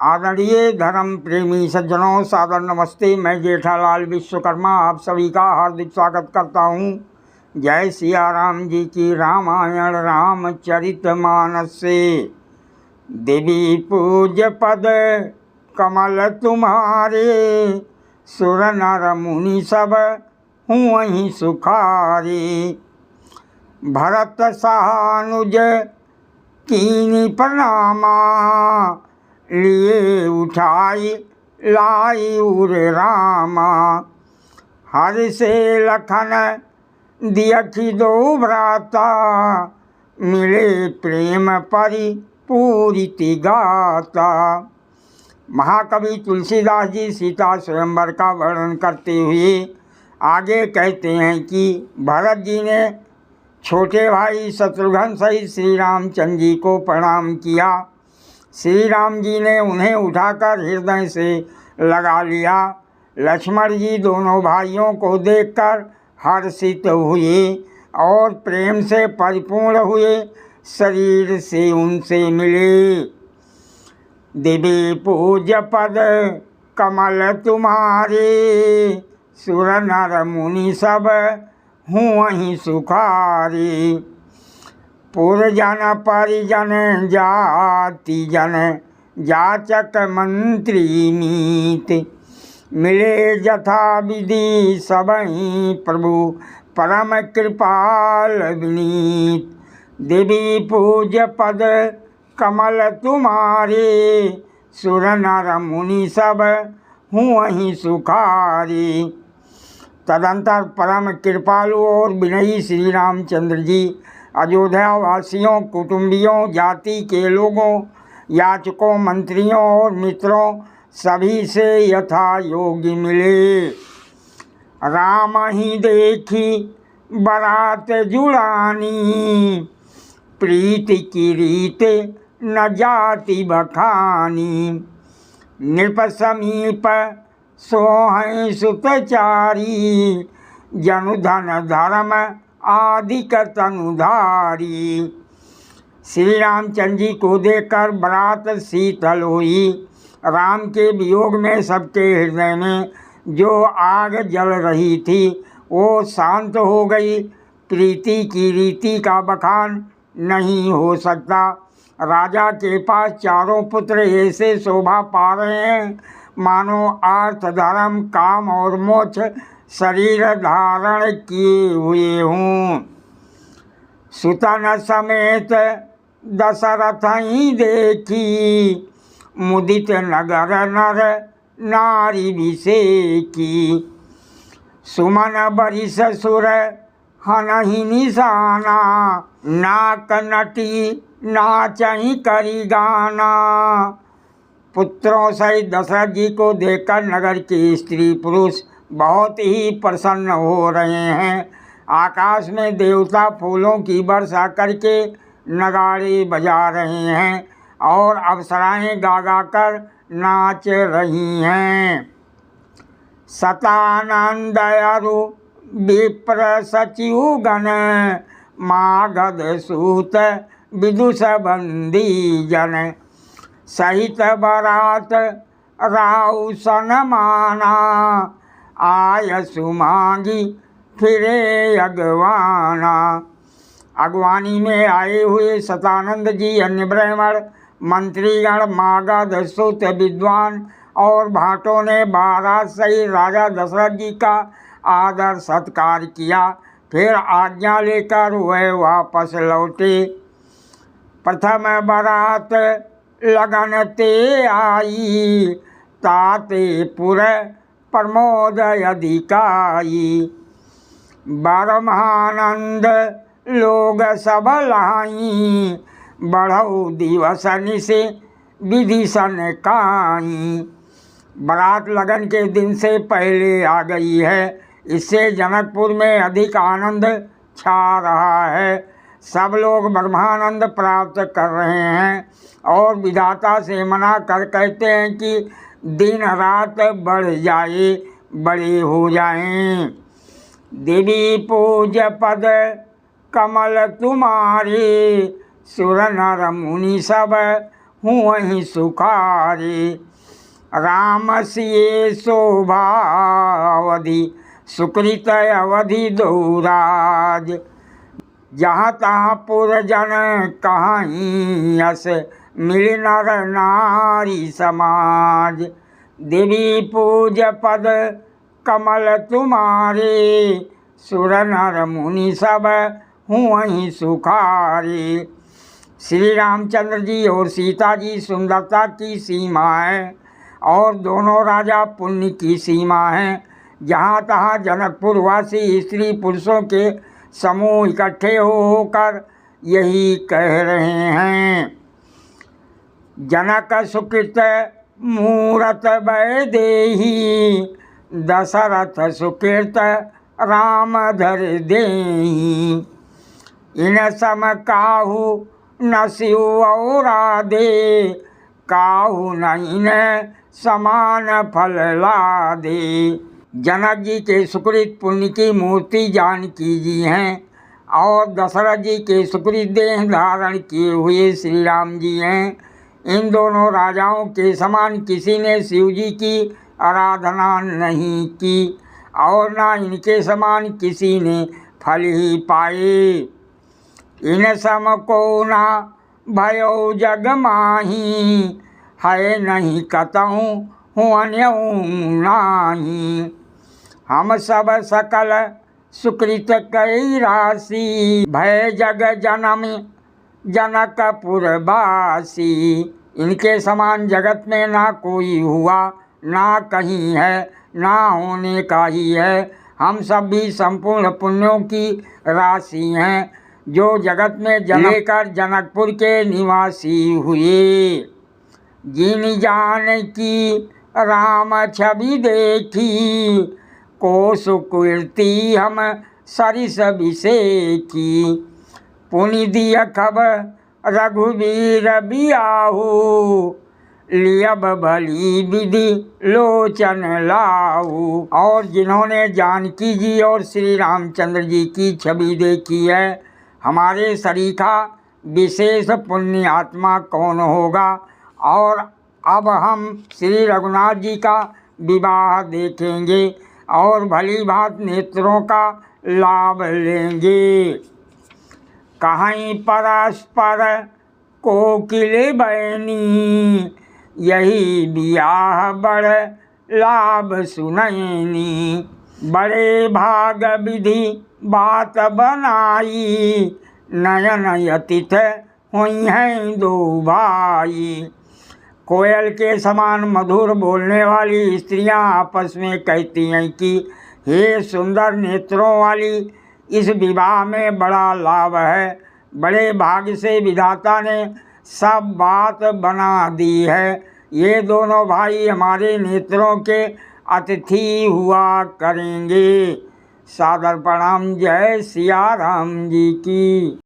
आदरणीय धर्म प्रेमी सज्जनों, सादर नमस्ते। मैं जेठालाल विश्वकर्मा आप सभी का हार्दिक स्वागत करता हूँ। जय सिया राम जी की रामायण रामचरितमानस से। देवी पूज्य पद कमल तुम्हारे, सुर नर मुनि सब हूँ वहीं सुखारे। भरत सहानुज कीनी प्रणामा, लिए उठाई लाई उर रामा। हर से लखन दियखि दो भ्राता, मिले प्रेम परि पूरिति गाता। महाकवि तुलसीदास जी सीता स्वयंवर का वर्णन करते हुए आगे कहते हैं कि भरत जी ने छोटे भाई शत्रुघ्न सहित श्री रामचंद्र जी को प्रणाम किया। श्री राम जी ने उन्हें उठाकर हृदय से लगा लिया। लक्ष्मण जी दोनों भाइयों को देखकर हर्षित हुए और प्रेम से परिपूर्ण हुए शरीर से उनसे मिले। देवी पूज्य पद कमल तुम्हारे, सुर नर मुनि सब हूँ वहीं सुखारे। पुरजन परिजन जाति जन, जाचक मंत्री मीत, मिले जथा विधि सबहीं प्रभु परम कृपाल विनीत। देवी पूज्य पद कमल तुम्हारे, सुर नर मुनि सब हूँ वहीं सुखारे। तदंतर परम कृपालु और विनयी श्री रामचंद्र जी अयोध्या वासियों, कुटुंबियों, जाति के लोगों, याचकों, मंत्रियों और मित्रों सभी से यथा योग्य मिले। राम ही देखी बरात जुड़ानी, प्रीति की रीत न जाति बखानी। नृप समीप सोहं सुतचारी, जनुधन धर्म आदि तनुधारी। श्री रामचंद्र जी को देखकर बरात शीतल हुई। राम के वियोग में सबके हृदय में जो आग जल रही थी वो शांत हो गई। प्रीति की रीति का बखान नहीं हो सकता। राजा के पास चारों पुत्र ऐसे शोभा पा रहे हैं मानो अर्थ, धर्म, काम और मोक्ष शरीर धारण किए हुए हूँ। सुतन समेत दशरथ ही देखी, मुदित नगर नर नारी विषेकी। सुमन बरिस सुर हनहि निशाना, नाक नटी नाचहि करी गाना। पुत्रों सहित दशरथ जी को देखकर नगर के स्त्री पुरुष बहुत ही प्रसन्न हो रहे हैं। आकाश में देवता फूलों की वर्षा करके नगाड़े बजा रहे हैं और अप्सराएं गा गा कर नाच रही हैं। सतानंद अरु विप्र सचिव गण, मागध सूत विदुष बंदी जन। सहित बरात राउ सनमाना, आय सुमांगी फिरे अगवाना। अगवानी में आए हुए सतानंद जी अन्य ब्राह्मण, मंत्रीगण, मागध सुत विद्वान और भाटों ने बारात सहित राजा दशरथ जी का आदर सत्कार किया। फिर आज्ञा लेकर वह वापस लौटे। प्रथम बरात लगन ते आई, ताते पुर प्रमोद अधिकाई। बरमानंद लोग सब लाई, बढ़ऊ दिवस निसे विधि सन काई। बारात लगन के दिन से पहले आ गई है, इससे जनकपुर में अधिक आनंद छा रहा है। सब लोग ब्रह्मानंद प्राप्त कर रहे हैं और विधाता से मना कर कहते हैं कि दिन रात बढ़ जाए, बड़े हो जाएं। देवी पूज्य पद कमल तुम्हारे, सुर नर मुनि सब हूँ वहीं सुखारे। राम सिए शोभा अवधि सुकृत अवधि दौराज। जहाँ तहाँ पुरजन कहीं यस मिल नर नारी समाज। देवी पूज पद कमल तुम्हारे सुर नर मुनि सब हूँ वहीं सुखारे। श्री रामचंद्र जी और सीता जी सुंदरता की सीमा है और दोनों राजा पुण्य की सीमा है। जहाँ तहाँ जनकपुर वासी स्त्री पुरुषों के समूह इकट्ठे होकर यही कह रहे हैं। जनक सुकृत मूरत वैदेही दशरथ सुकृत राम धर देही। इन सम काहू न शिव और दे काहू न इन समान फल ला दे। जनक जी के सुकृत पुण्य की मूर्ति जानकी जी हैं और दशरथ जी के सुकृत देह धारण किए हुए श्री राम जी हैं। इन दोनों राजाओं के समान किसी ने शिव जी की आराधना नहीं की और ना इनके समान किसी ने फल ही पाए। इन सम को ना भयो जग माही है नहीं कतहूँ हूँ अन्यऊ नाही। हम सब सकल सुकृत कई राशि भय जग जनम जनकपुर वासी। इनके समान जगत में ना कोई हुआ ना कहीं है ना होने का ही है। हम सब भी संपूर्ण पुण्यों की राशि हैं जो जगत में लेकर जनकपुर के निवासी हुए। जिन जान की राम छवि देखी को सुकृति हम सरिस विषेखी। पुनि दिय खबर रघुवीर बियाहू लियब भली विधि लोचन लाऊ। और जिन्होंने जानकी जी और श्री रामचंद्र जी की छवि देखी है, हमारे सरीखा विशेष पुण्य आत्मा कौन होगा। और अब हम श्री रघुनाथ जी का विवाह देखेंगे और भली भांत नेत्रों का लाभ लेंगे। कहीं परस्पर कोकिल बैनी यही बियाह बड़ लाभ सुनैनी। बड़े भाग विधि बात बनाई नयन अतिथ हुई हैं दो भाई। कोयल के समान मधुर बोलने वाली स्त्रियां आपस में कहती हैं कि हे सुंदर नेत्रों वाली, इस विवाह में बड़ा लाभ है। बड़े भाग्य से विधाता ने सब बात बना दी है। ये दोनों भाई हमारे नेत्रों के अतिथि हुआ करेंगे। सादर प्रणाम। जय सिया राम जी की।